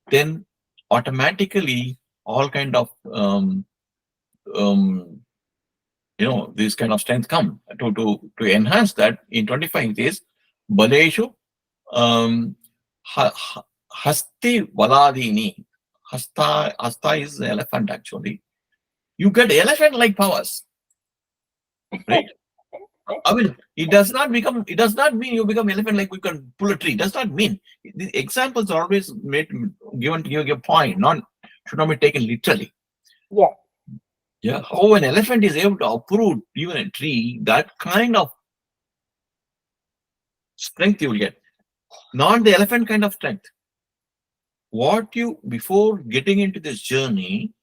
Then automatically all kind of these kind of strength come to enhance that. In 25 days, Baleshu Hasti Valadini. Hasta is the elephant actually. You get elephant-like powers. Right? I mean, it does not mean you become elephant-like, you can pull a tree. It does not mean. The examples are always given to you a point, should not be taken literally. Yeah. Yeah. How an elephant is able to uproot even a tree, that kind of strength you will get. Not the elephant kind of strength. Before getting into this journey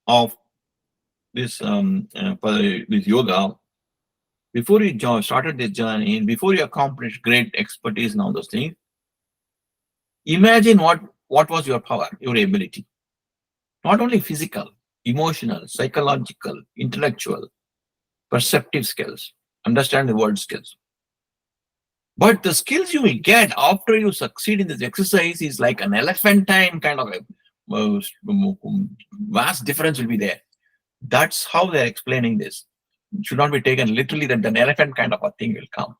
of this yoga, before you started this journey, before you accomplished great expertise and all those things, imagine what was your power, your ability. Not only physical, emotional, psychological, intellectual, perceptive skills, understand the word skills. But the skills you will get after you succeed in this exercise is like an elephantine kind of a vast difference will be there. That's how they're explaining this. It should not be taken literally that an elephant kind of a thing will come.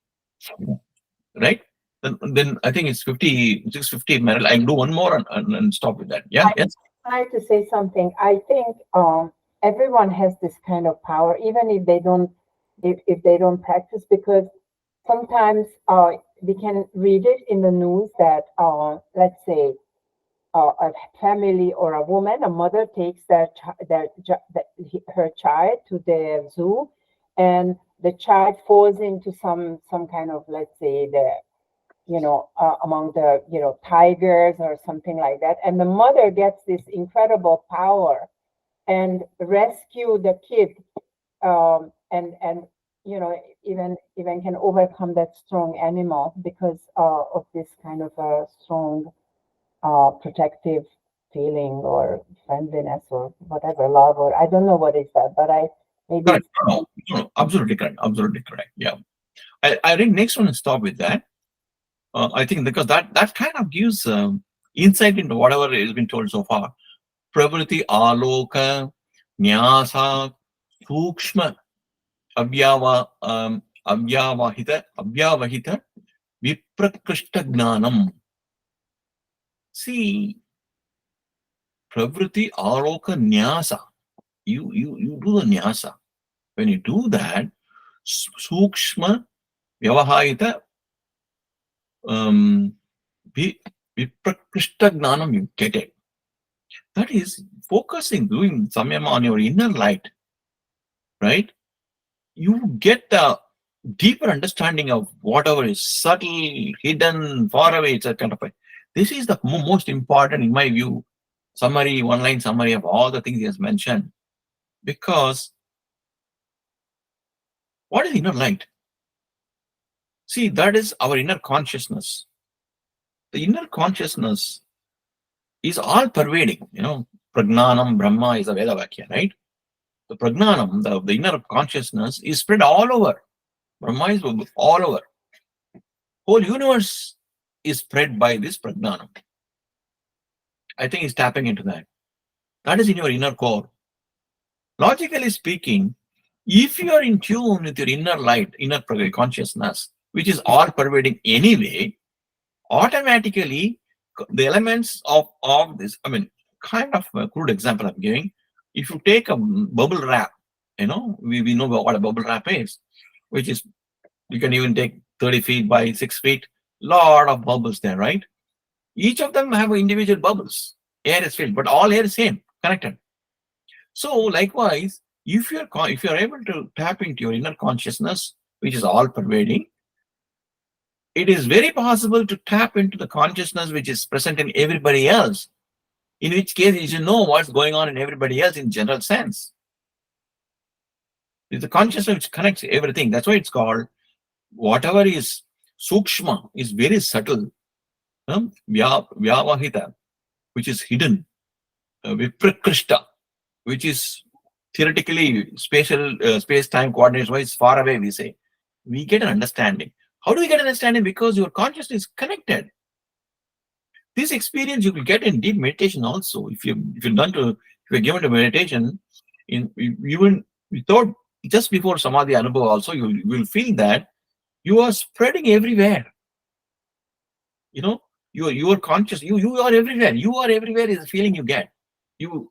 Right? Then I think it's 6:50. Meryl, I'll do one more and stop with that. Yeah. Yes. I try to say something. I think everyone has this kind of power, even if they don't practice, because sometimes we can read it in the news that let's say a family or a woman, a mother takes her child to the zoo, and the child falls into some kind of, let's say, among the tigers or something like that, and the mother gets this incredible power and rescue the kid, and even can overcome that strong animal because of this kind of a strong protective feeling or friendliness or whatever, love, or I don't know what is that, but Correct. No, absolutely correct. Absolutely correct. Yeah. I think next one and stop with that. I think because that kind of gives insight into whatever has been told so far. Pravriti aloka nyasa sukshma avyavahita viprakrishta gnanam. See, pravriti aloka nyasa. You do the nyasa. When you do that, sukshma vyavahita viprakrishta gnanam, you get it. That is focusing, doing samyama on your inner light, right? You get the deeper understanding of whatever is subtle, hidden, far away, it's a kind of a, this is the most important, in my view, summary, one-line summary of all the things he has mentioned. Because what is inner light? See, that is our inner consciousness. The inner consciousness is all pervading, Pragnanam Brahma is a Veda Vakya, right? The Pragnanam, the inner consciousness is spread all over. Brahma is all over. Whole universe is spread by this Pragnanam. I think he's tapping into that. That is in your inner core. Logically speaking, if you are in tune with your inner light, inner consciousness, which is all pervading anyway, automatically the elements of this, kind of a crude example I'm giving. If you take a bubble wrap, we know what a bubble wrap is, which is, you can even take 30 feet by 6 feet, lot of bubbles there, right? Each of them have individual bubbles. Air is filled, but all air is same, connected. So likewise, if you're able to tap into your inner consciousness, which is all pervading, it is very possible to tap into the consciousness which is present in everybody else, in which case you should know what's going on in everybody else in general sense. It's the consciousness which connects everything. That's why it's called, whatever is sukshma is very subtle, vyavahita, which is hidden, viprakrishta, which is theoretically space-time coordinates wise far away, we say. We get an understanding. How do we get an understanding? Because your consciousness is connected. This experience you will get in deep meditation also. If you're given to meditation, without, just before samadhi anubhava also, you will feel that you are spreading everywhere. You are conscious. You are everywhere. You are everywhere is the feeling you get. You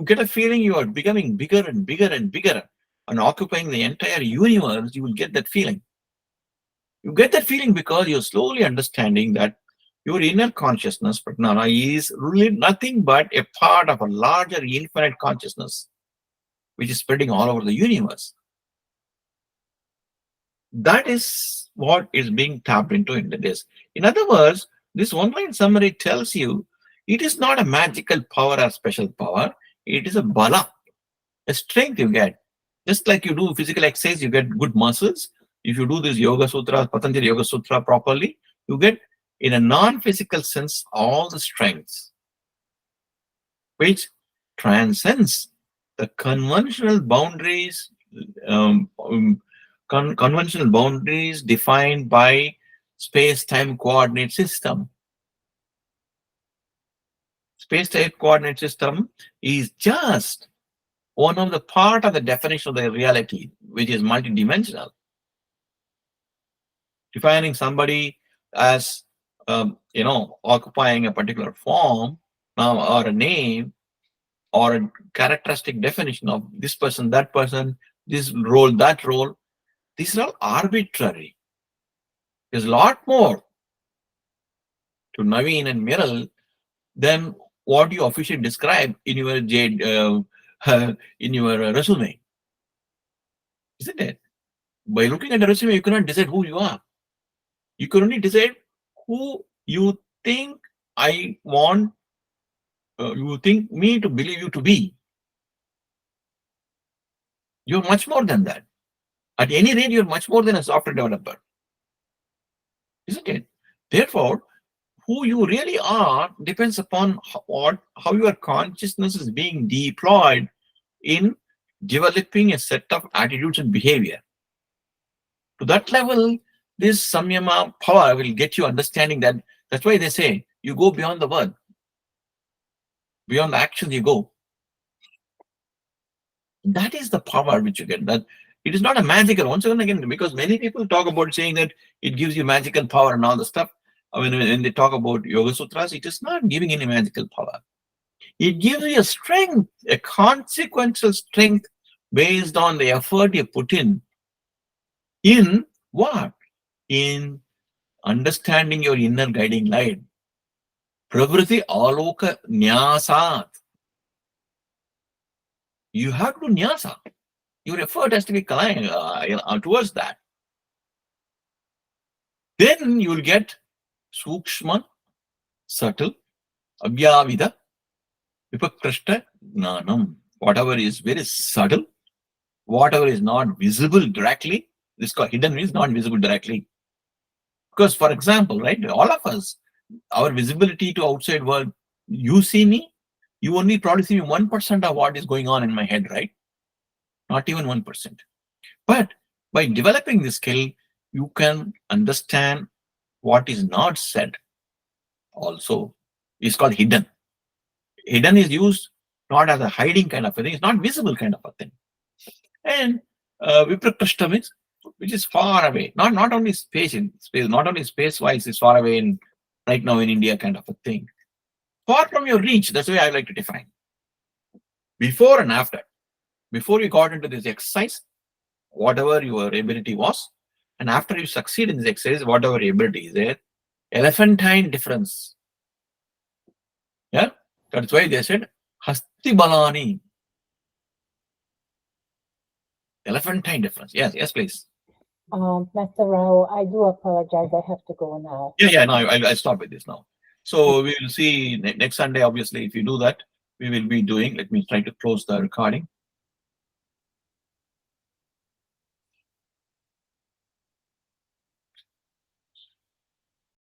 get a feeling you are becoming bigger and bigger and bigger and occupying the entire universe. You will get that feeling. You get that feeling because you're slowly understanding that your inner consciousness, Pragnana, is really nothing but a part of a larger infinite consciousness, which is spreading all over the universe. That is what is being tapped into in this. In other words, this one-line summary tells you it is not a magical power or special power. It is a bala, a strength you get. Just like you do physical exercise, you get good muscles. If you do this Yoga Sutra, Patanjali Yoga Sutra properly, you get, in a non-physical sense, all the strengths, which transcends the conventional boundaries, conventional boundaries defined by space-time coordinate system. Space-time coordinate system is just one of the part of the definition of the reality, which is multidimensional. Defining somebody as, occupying a particular form or a name or a characteristic definition of this person, that person, this role, that role, these are all arbitrary. There's a lot more to Naveen and Miral than what you officially describe in your resume, isn't it? By looking at the resume, you cannot decide who you are. You can only decide who you think you think me to believe you to be. You're much more than that. At any rate, you're much more than a software developer, isn't it? Therefore, who you really are depends upon how your consciousness is being deployed in developing a set of attitudes and behavior. To that level, this samyama power will get you understanding that. That's why they say you go beyond the word, beyond the action you go. That is the power which you get. That it is not a magical. Once again, because many people talk about saying that it gives you magical power and all the stuff. When they talk about Yoga Sutras, it is not giving any magical power. It gives you a strength, a consequential strength based on the effort you put in what? In understanding your inner guiding light. Pravriti aloka nyasat. You have to do nyasa. Your effort has to be towards that. Then you will get Sukshma, subtle, Avyavida, Vipakrishta, Gnanam. Whatever is very subtle, whatever is not visible directly, this is called hidden, is not visible directly. Because, for example, right, all of us, our visibility to outside world, you see me, you only probably see 1% of what is going on in my head, right? Not even 1%. But by developing this skill, you can understand what is not said. Also, it's called hidden. Hidden is used not as a hiding kind of a thing, it's not visible kind of a thing. And Viprakrishta means which is far away, not only space, not only space-wise is far away in right now in India kind of a thing. Far from your reach, that's the way I like to define. Before and after. Before you got into this exercise, whatever your ability was, and after you succeed in this exercise, whatever your ability is there, elephantine difference. Yeah, that's why they said Hasti Balani. Elephantine difference. Yes, please. Master Rao, I do apologize. I have to go now. Yeah, no, I'll stop with this now. So we will see next Sunday, obviously, if you do that, we will be doing, let me try to close the recording.